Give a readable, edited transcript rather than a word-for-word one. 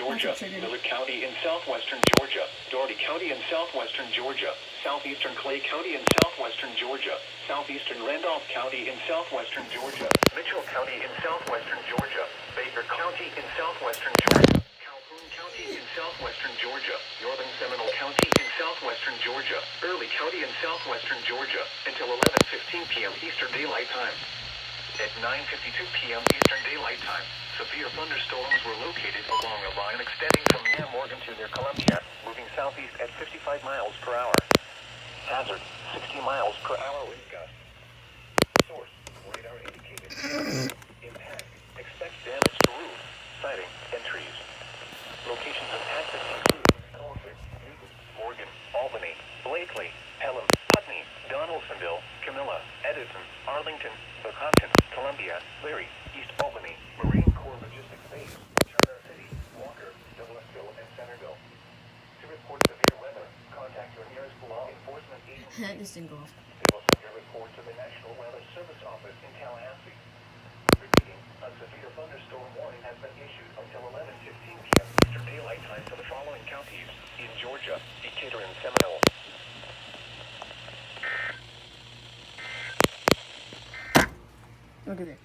Georgia, Millard County in southwestern Georgia, Dougherty County in southwestern Georgia, southeastern Clay County in southwestern Georgia, southeastern Randolph County in southwestern Georgia, Mitchell County in southwestern Georgia, Baker County in southwestern Georgia, Calhoun County in southwestern Georgia, northern Seminole County in southwestern Georgia, Early County in southwestern Georgia, until 11:15 p.m. Eastern Daylight Time. At 9:52 p.m. Eastern Daylight Time, severe thunderstorms were located along a line extending from near Morgan to near Columbia, moving southeast at 55 miles per hour. Hazard, 60 miles per hour wind gusts. Source, radar indicated. Impact, expect damage to roof, siding, and trees. Locations of access include Colford, Newton, Morgan, Albany, Blakely, Pelham, Putney, Donaldsonville, Camilla, Edison, Arlington, Lecompton, Columbia, Leary, East Albany, Marine Corps Logistics Base, Turner City, Walker, Douglasville, and Centerville. To report severe weather, contact your nearest law enforcement agency. This didn't go off. They will send your report to the National Weather Service Office in Tallahassee. Repeating, a severe thunderstorm warning has been issued until 11:15 p.m. Eastern Daylight Time for the following counties in Georgia, Decatur, and Seminole. Look at it.